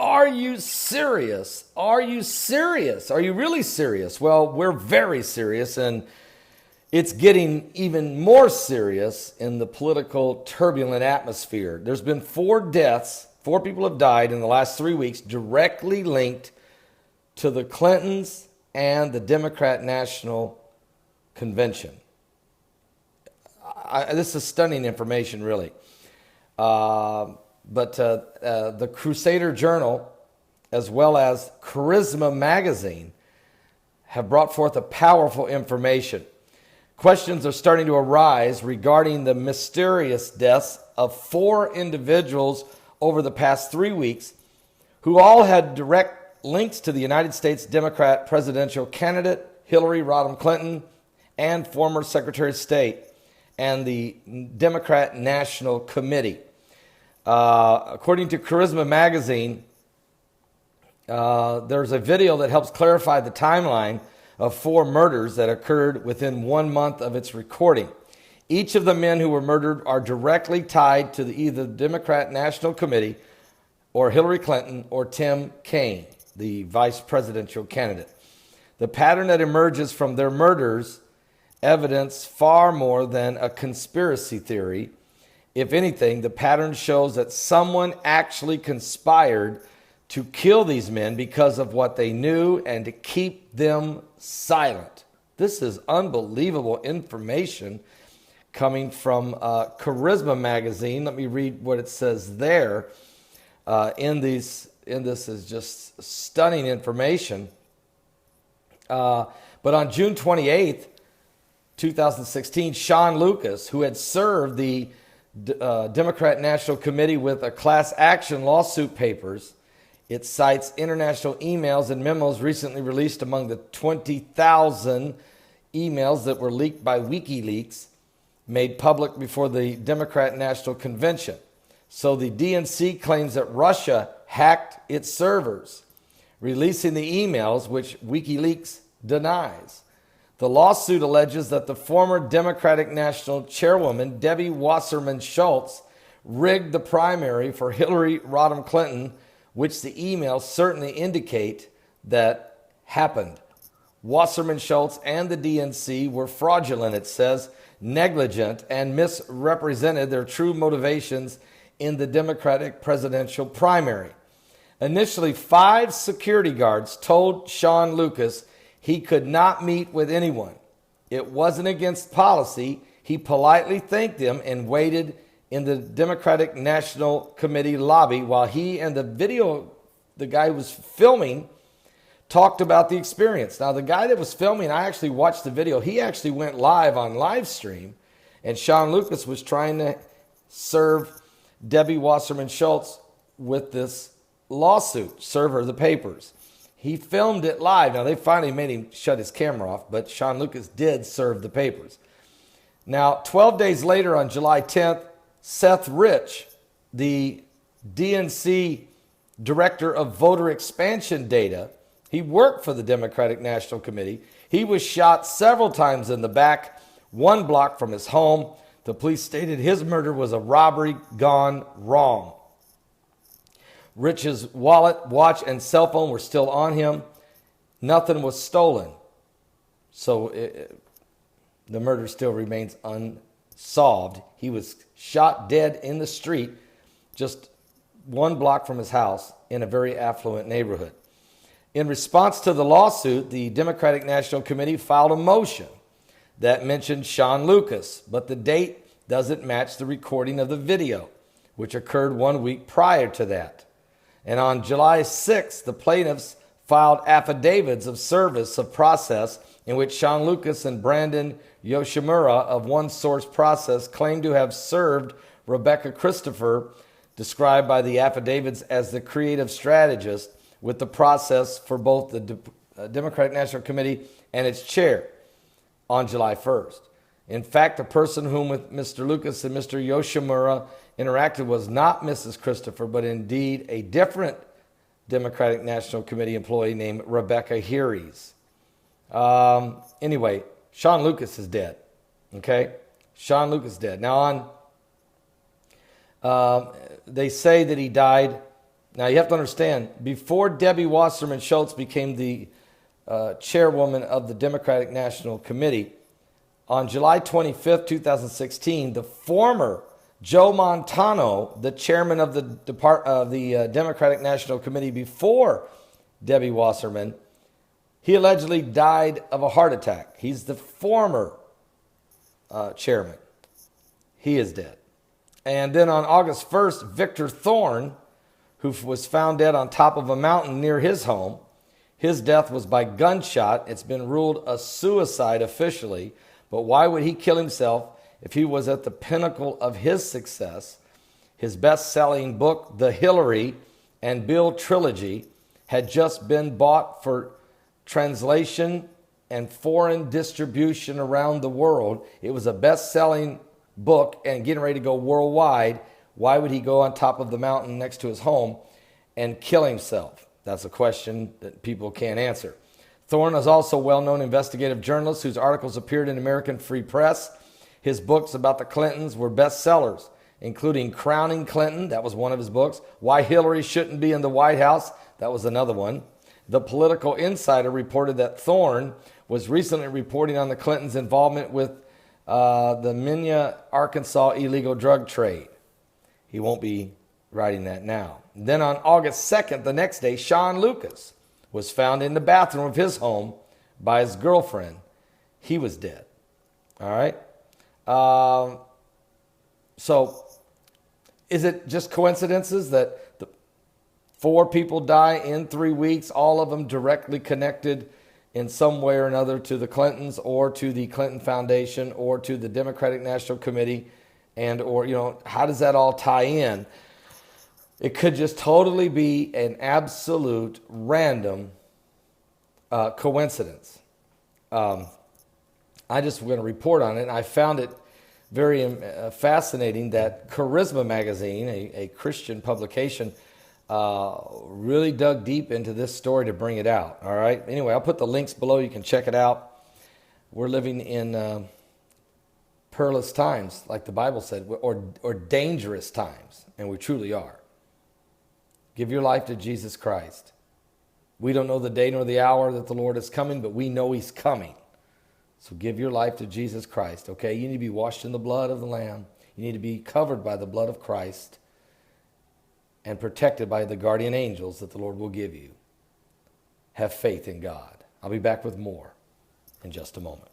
Are you serious? Are you serious? Are you really serious? Well, we're very serious, and it's getting even more serious in the political turbulent atmosphere. There's been 4 deaths. 4 people have died in the last 3 weeks directly linked to the Clintons and the Democrat National Convention. This is stunning information, really. But the Crusader Journal, as well as Charisma Magazine, have brought forth a powerful information. Questions are starting to arise regarding the mysterious deaths of 4 individuals over the past 3 weeks who all had direct links to the United States Democrat presidential candidate Hillary Rodham Clinton and former Secretary of State and the Democrat National Committee. According to Charisma Magazine, there's a video that helps clarify the timeline of 4 murders that occurred within 1 month of its recording. Each of the men who were murdered are directly tied to either the Democrat National Committee or Hillary Clinton or Tim Kaine, the vice presidential candidate. The pattern that emerges from their murders evidence far more than a conspiracy theory. If anything, the pattern shows that someone actually conspired to kill these men because of what they knew and to keep them silent. This is unbelievable information coming from Charisma Magazine. Let me read what it says there. In this is just stunning information. But on June 28th, 2016, Sean Lucas, who had served the Democrat National Committee with a class action lawsuit papers, it cites international emails and memos recently released among the 20,000 emails that were leaked by WikiLeaks, made public before the Democrat National Convention. So the DNC claims that Russia hacked its servers, releasing the emails, which WikiLeaks denies. The lawsuit alleges that the former Democratic National Chairwoman, Debbie Wasserman Schultz, rigged the primary for Hillary Rodham Clinton, which the emails certainly indicate that happened. Wasserman Schultz and the DNC were fraudulent, it says, negligent, and misrepresented their true motivations in the Democratic presidential primary. Initially, 5 security guards told Sean Lucas he could not meet with anyone. It wasn't against policy. He politely thanked them and waited in the Democratic National Committee lobby while he and the guy who was filming, talked about the experience. Now, the guy that was filming, I actually watched the video. He actually went live on live stream, and Sean Lucas was trying to serve Debbie Wasserman Schultz with this lawsuit, serve her the papers. He filmed it live. Now, they finally made him shut his camera off, but Sean Lucas did serve the papers. Now, 12 days later, on July 10th, Seth Rich, the DNC director of voter expansion data, he worked for the Democratic National Committee. He was shot several times in the back, 1 block from his home. The police stated his murder was a robbery gone wrong. Rich's wallet, watch, and cell phone were still on him. Nothing was stolen. So the murder still remains unsolved. He was shot dead in the street, just 1 block from his house in a very affluent neighborhood. In response to the lawsuit, the Democratic National Committee filed a motion that mentioned Sean Lucas, but the date doesn't match the recording of the video, which occurred 1 week prior to that. And on July 6th, the plaintiffs filed affidavits of service of process in which Sean Lucas and Brandon Yoshimura of One Source Process claimed to have served Rebecca Christopher, described by the affidavits as the creative strategist, with the process for both the Democratic National Committee and its chair on July 1st. In fact, the person whom Mr. Lucas and Mr. Yoshimura interacted was not Mrs. Christopher, but indeed a different Democratic National Committee employee named Rebecca Harries. Anyway, Sean Lucas is dead. Okay? Sean Lucas is dead. Now, they say that he died Now, you have to understand, before Debbie Wasserman Schultz became the chairwoman of the Democratic National Committee, on July 25th, 2016, the former Joe Montano, the chairman of the Democratic National Committee before Debbie Wasserman, he allegedly died of a heart attack. He's the former chairman. He is dead. And then on August 1st, Victor Thorne, who was found dead on top of a mountain near his home, his death was by gunshot. It's been ruled a suicide officially. But why would he kill himself if he was at the pinnacle of his success? His best-selling book, The Hillary and Bill Trilogy, had just been bought for translation and foreign distribution around the world. It was a best-selling book and getting ready to go worldwide. Why would he go on top of the mountain next to his home and kill himself? That's a question that people can't answer. Thorne is also a well-known investigative journalist whose articles appeared in American Free Press. His books about the Clintons were bestsellers, including Crowning Clinton, that was one of his books. Why Hillary Shouldn't Be in the White House, that was another one. The Political Insider reported that Thorne was recently reporting on the Clintons' involvement with the Minya, Arkansas illegal drug trade. He won't be writing that now. Then on August 2nd, the next day, Sean Lucas was found in the bathroom of his home by his girlfriend. He was dead. All right? So is it just coincidences that the 4 people die in 3 weeks, all of them directly connected in some way or another to the Clintons or to the Clinton Foundation or to the Democratic National Committee, and or, how does that all tie in? It could just totally be an absolute random coincidence. I just want to report on it, and I found it very fascinating that Charisma Magazine, a Christian publication, really dug deep into this story to bring it out. All right. Anyway, I'll put the links below. You can check it out. We're living in perilous times, like the Bible said, or dangerous times, and we truly are. Give your life to Jesus Christ. We don't know the day nor the hour that the Lord is coming, but we know He's coming. So give your life to Jesus Christ, okay? You need to be washed in the blood of the Lamb. You need to be covered by the blood of Christ and protected by the guardian angels that the Lord will give you. Have faith in God. I'll be back with more in just a moment.